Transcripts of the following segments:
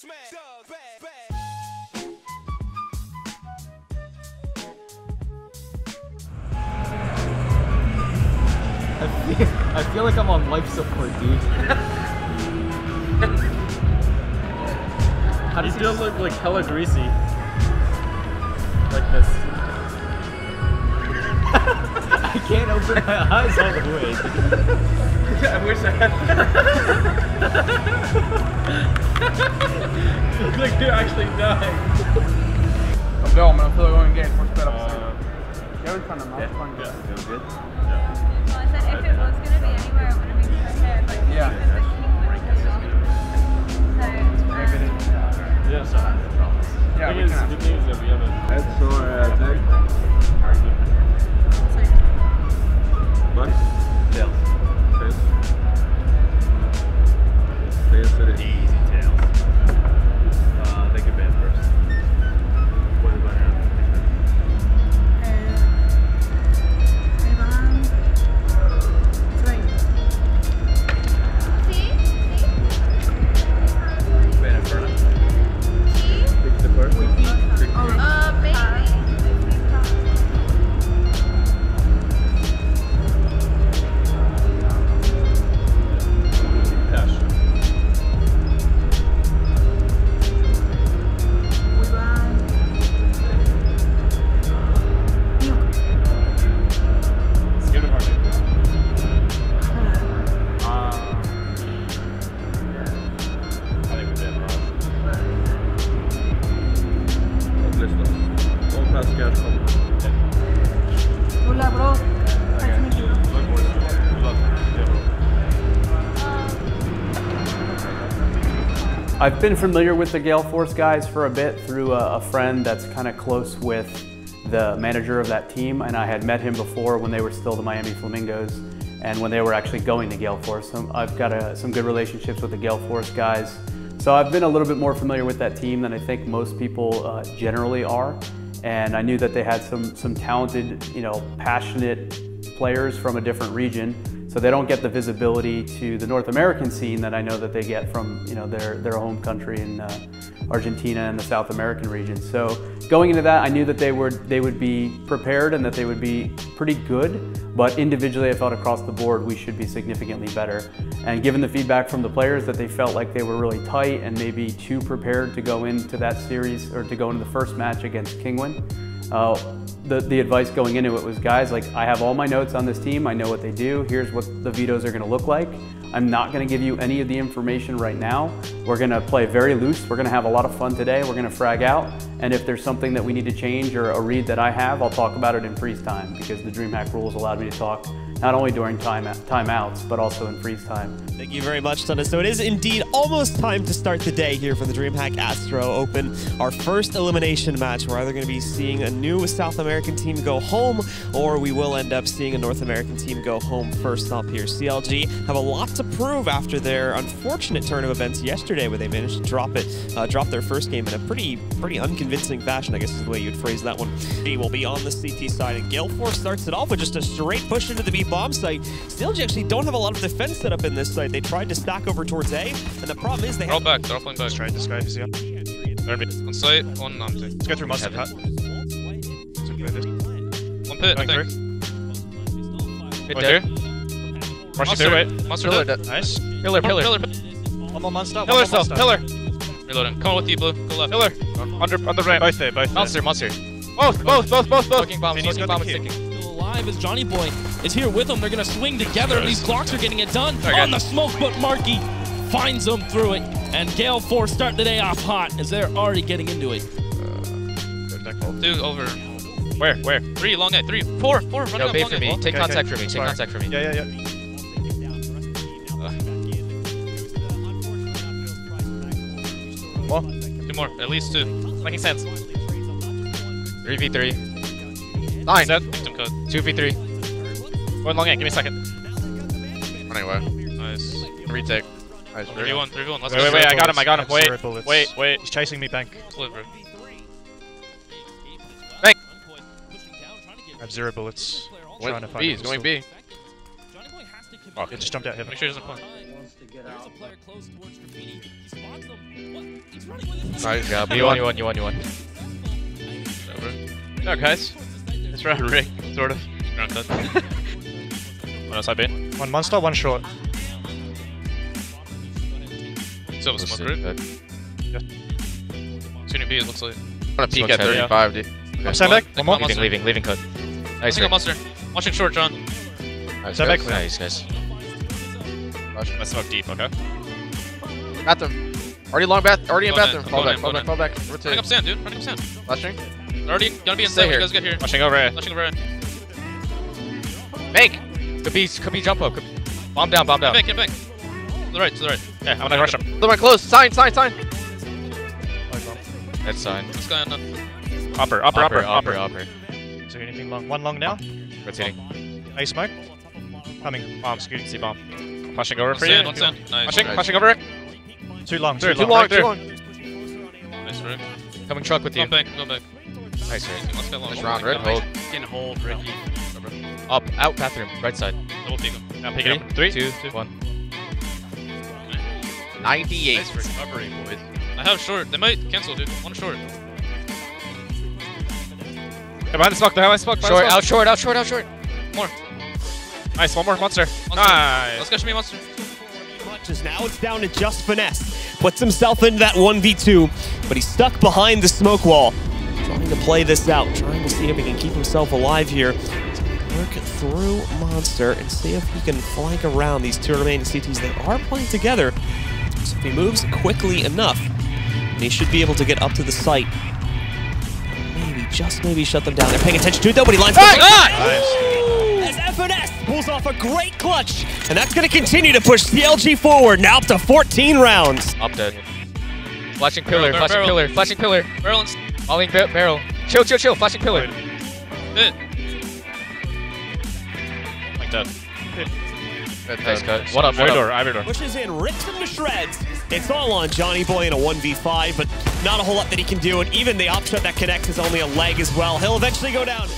I feel like I'm on life support, dude. How does he still look like hella greasy? Like this. I can't open my eyes all the way. I wish I had. Look like you're actually dying. I'm going. I'm still going Gale Force better. You're in front of me. Yeah. Feel good? Well, I said if it was going to be anywhere, it would have been prepared. Like, yeah. Yeah, so yeah, good news that we have a That's so tag. What? tails. Fish. Tails it. Easy tails. They could ban first. What about him? Hola, bro. I've been familiar with the Gale Force guys for a bit through a friend that's kind of close with the manager of that team, and I had met him before when they were still the Miami Flamingos and when they were actually going to Gale Force. So I've got some good relationships with the Gale Force guys. So I've been a little bit more familiar with that team than I think most people generally are. And I knew that they had some talented, passionate players from a different region. So they don't get the visibility to the North American scene that I know that they get from their home country in Argentina and the South American region. So going into that, I knew that they would be prepared and that they would be pretty good. But individually, I felt across the board we should be significantly better. And given the feedback from the players that they felt like they were really tight and maybe too prepared to go into that series or to go into the first match against Kingwin, the advice going into it was, guys, like, I have all my notes on this team. I know what they do. Here's what the vetoes are going to look like. I'm not going to give you any of the information right now. We're going to play very loose. We're going to have a lot of fun today. We're going to frag out. And if there's something that we need to change or a read that I have, I'll talk about it in freeze time, because the Dreamhack rules allowed me to talk not only during timeouts, but also in freeze time. Thank you very much, Tunna. So it is indeed almost time to start the day here for the Dreamhack Astro Open. Our first elimination match. We're either going to be seeing a new South American team go home, or we will end up seeing a North American team go home first up here. CLG have a lot to prove after their unfortunate turn of events yesterday, where they managed to drop their first game in a pretty unconvincing fashion, I guess is the way you'd phrase that one. He will be on the CT side, and Gale Force starts it off with just a straight push into the B bomb site. CLG actually don't have a lot of defense set up in this site. They tried to stack over towards A, and the problem is they have... They're all back, Just trying to disguise this, yeah. On site, one empty. Let's go through mustard hut. One pit, I think. Pit dead. Monster, wait. Monster Pillar dead. Nice. Pillar. One more monster. Pillar still, pillar. Reloading. Come on with you, blue. Go left. Pillar. Under ramp. Both there. Monster. Both. Smoking bomb is ticking. Alive as Johnny Boy is here with them. They're going to swing together. These blocks are getting it done on the smoke, but Marky finds them through it. And Gale Force start the day off hot as they're already getting into it. Two over. Where? 3, long night. 3, 4. Running up, for me. Take contact for me. Take contact for me. Yeah. More. 2 more. At least 2. Making sense. 3v3. 9. Set. Victim code. 2v3. One long end. Give me a second. Running away. Nice. Retake. Nice. 3v1. Let's Wait. I got him. Wait. He's chasing me, Bank. Sliver. Bank. I have 0 bullets. Going B. Oh, yeah, just jumped out here. Make sure he doesn't point. There's a player close towards Graffiti. He spots them. What? He's running with his Nice job. You won. No, guys. It's round Rick, sort of. Round cut. One outside bin. One monster, one short. Still have a smoke grid. Yeah. Senior B, it looks like. I'm gonna peek at 35, dude. I'm stand back. One more. Leaving cut. Nice. Single monster. Watching short, John. Nice, Stand back. Nice, guys. I smoke deep, okay? Bathroom. Already in bathroom. Fall back. Running Rotate. up sand, dude. Running up sand. Flashing. They're already gonna be Stay inside when here. you guys get here. Flashing over A. Flashing over A. Make! Could be jump up. Bomb down. Get back. To the right. Yeah, I'm gonna rush him. Look, my close. Sign. That's sign. This guy on the... Upper. Is there anything long? One long now. Rotating. A smoke. Coming. Bomb, scooting, see bomb. Flashing over for Sand, you. one sand. Nice. Flashing over it. Too long. Too long. Nice, Rick. Coming truck with you. Go back. Nice, Rick. Let's get long. Nice round, Rick. Hold. Can hold, Ricky. Up, out, bathroom, right side. Double peek him. Now pick it up. 3, 2, 1. 98. Nice recovery, boys. I have short. They might cancel, dude. One short. Behind the smoke. Out short. More. Nice, one more monster. Nice. Let's catch me monster. Clutches. Now it's down to just Finesse. Puts himself into that 1v2, but he's stuck behind the smoke wall. Trying to play this out, trying to see if he can keep himself alive here. Work through Monster and see if he can flank around these two remaining CTs that are playing together. So if he moves quickly enough, then he should be able to get up to the site. Maybe shut them down. They're paying attention to it though, but he lines up. As FNS pulls off a great clutch, and that's going to continue to push CLG forward, now up to 14 rounds. Up dead. Flashing pillar. Barrel. Falling barrel. Chill. Flashing pillar. Hit. Like that. Nice cut. One up. Pushes in, rips him to shreds. It's all on Johnny Boy in a 1v5, but not a whole lot that he can do, and even the opshot that connects is only a leg as well. He'll eventually go down.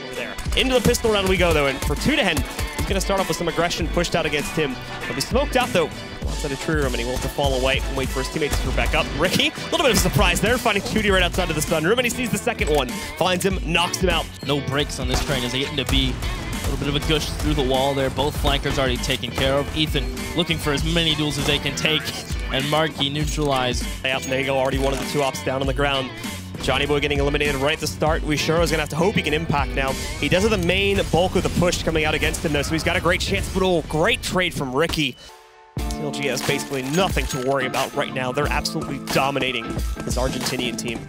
Over there. Into the pistol round we go, though, and for 2-10, he's going to start off with some aggression pushed out against him. He'll be smoked out, though. Outside of tree room, and he will have to fall away and wait for his teammates to go back up. Ricky, a little bit of a surprise there, finding Tootie right outside of the sunroom, and he sees the second one. Finds him, knocks him out. No breaks on this train as they get into B. A little bit of a gush through the wall there. Both flankers already taken care of. Ethan looking for as many duels as they can take. And Marky neutralized. Out, and there you go, already one of the two ops down on the ground. Johnny Boy getting eliminated right at the start. We sure is going to have to hope he can impact now. He does have the main bulk of the push coming out against him, though, so he's got a great chance. But oh, great trade from Ricky. CLG has basically nothing to worry about right now. They're absolutely dominating this Argentinian team.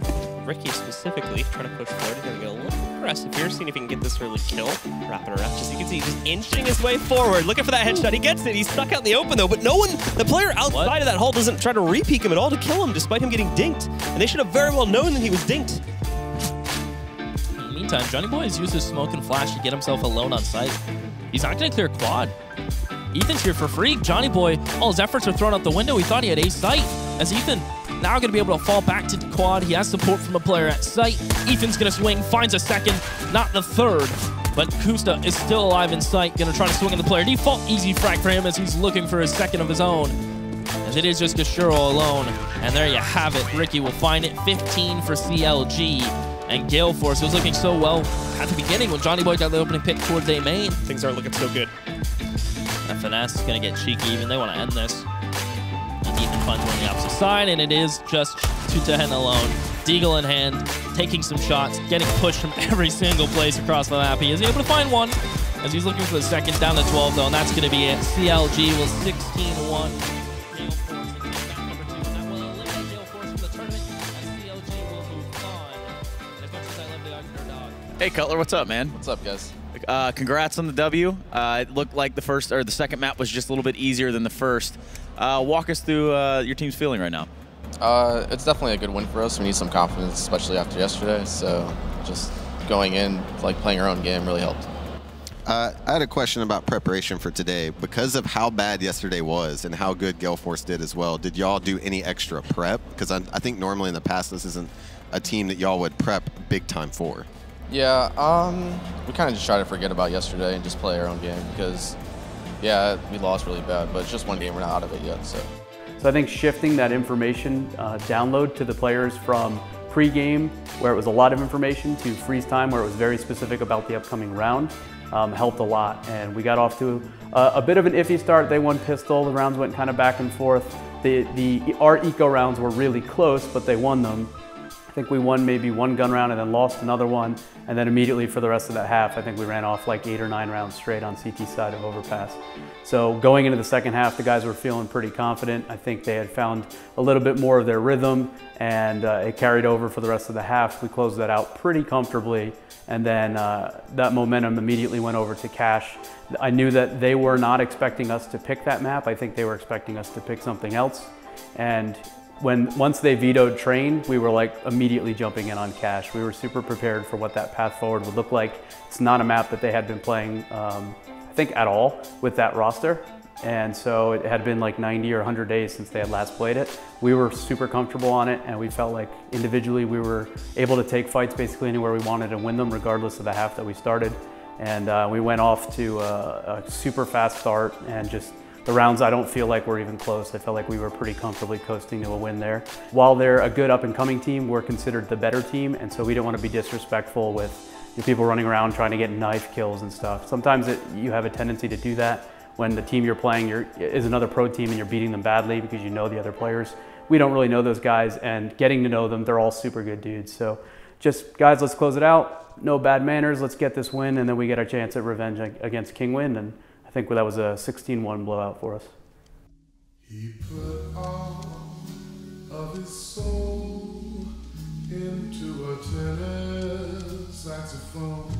Ricky specifically trying to push forward. He's going to get a little aggressive here, seeing if he can get this early kill. Wrapping around, just you can see, just inching his way forward, looking for that headshot. He gets it. He's stuck out in the open, though, but no one, the player outside of that hole doesn't try to re-peek him at all to kill him, despite him getting dinked. And they should have very well known that he was dinked. In the meantime, Johnny Boy has used his smoke and flash to get himself alone on site. He's not going to clear quad. Ethan's here for free. Johnny Boy, all his efforts are thrown out the window. He thought he had a sight, as Ethan now going to be able to fall back to quad. He has support from a player at sight. Ethan's going to swing, finds a second, not the third. But Kusta is still alive in sight, going to try to swing at the player default. Easy frag for him as he's looking for his second of his own. As it is just Gashuro alone. And there you have it. Ricky will find it. 15 for CLG. And Gale Force was looking so well at the beginning when Johnny Boy got the opening pick towards A main. Things aren't looking so good. FNS is going to get cheeky even. They want to end this. And Ethan finds one on the opposite side, and it is just 2-10 alone. Deagle in hand, taking some shots, getting pushed from every single place across the map. He is able to find one as he's looking for the second, down to 12 though, and that's going to be it. CLG will 16-1. Gale Force is back number 2, and that will eliminate Gale Force from the tournament, and CLG will move on. And as much as I love the underdog. Hey Cutler, what's up, man? What's up, guys? Congrats on the W. It looked like the second map was just a little bit easier than the first. Walk us through your team's feeling right now. It's definitely a good win for us. We need some confidence, especially after yesterday. So just going in, like playing our own game really helped. I had a question about preparation for today. Because of how bad yesterday was and how good Gale Force did as well, did y'all do any extra prep? Because I think normally in the past this isn't a team that y'all would prep big time for. Yeah, we kind of just try to forget about yesterday and just play our own game because yeah, we lost really bad, but it's just one game. We're not out of it yet, so. So I think shifting that information download to the players from pre-game, where it was a lot of information, to freeze time, where it was very specific about the upcoming round, helped a lot. And we got off to a bit of an iffy start. They won pistol. The rounds went kind of back and forth. Our eco rounds were really close, but they won them. I think we won maybe one gun round and then lost another one. And then immediately for the rest of that half, I think we ran off like 8 or 9 rounds straight on CT side of overpass. So going into the second half, the guys were feeling pretty confident. I think they had found a little bit more of their rhythm, and it carried over for the rest of the half. We closed that out pretty comfortably. And then that momentum immediately went over to Cash. I knew that they were not expecting us to pick that map. I think they were expecting us to pick something else. And once they vetoed train, we were like immediately jumping in on Cash. We were super prepared for what that path forward would look like. It's not a map that they had been playing, I think, at all with that roster. And so it had been like 90 or 100 days since they had last played it. We were super comfortable on it, and we felt like individually we were able to take fights basically anywhere we wanted and win them regardless of the half that we started. And we went off to a super fast start, and just the rounds, I don't feel like we're even close. I felt like we were pretty comfortably coasting to a win there. While they're a good up-and-coming team, we're considered the better team, and so we didn't want to be disrespectful with people running around trying to get knife kills and stuff. Sometimes you have a tendency to do that when the team you're playing is another pro team and you're beating them badly because you know the other players. We don't really know those guys, and getting to know them, they're all super good dudes. So just, guys, let's close it out. No bad manners, let's get this win, and then we get our chance at revenge against Kingwind, and I think that was a 16-1 blowout for us. He put all of his soul into a tenor saxophone.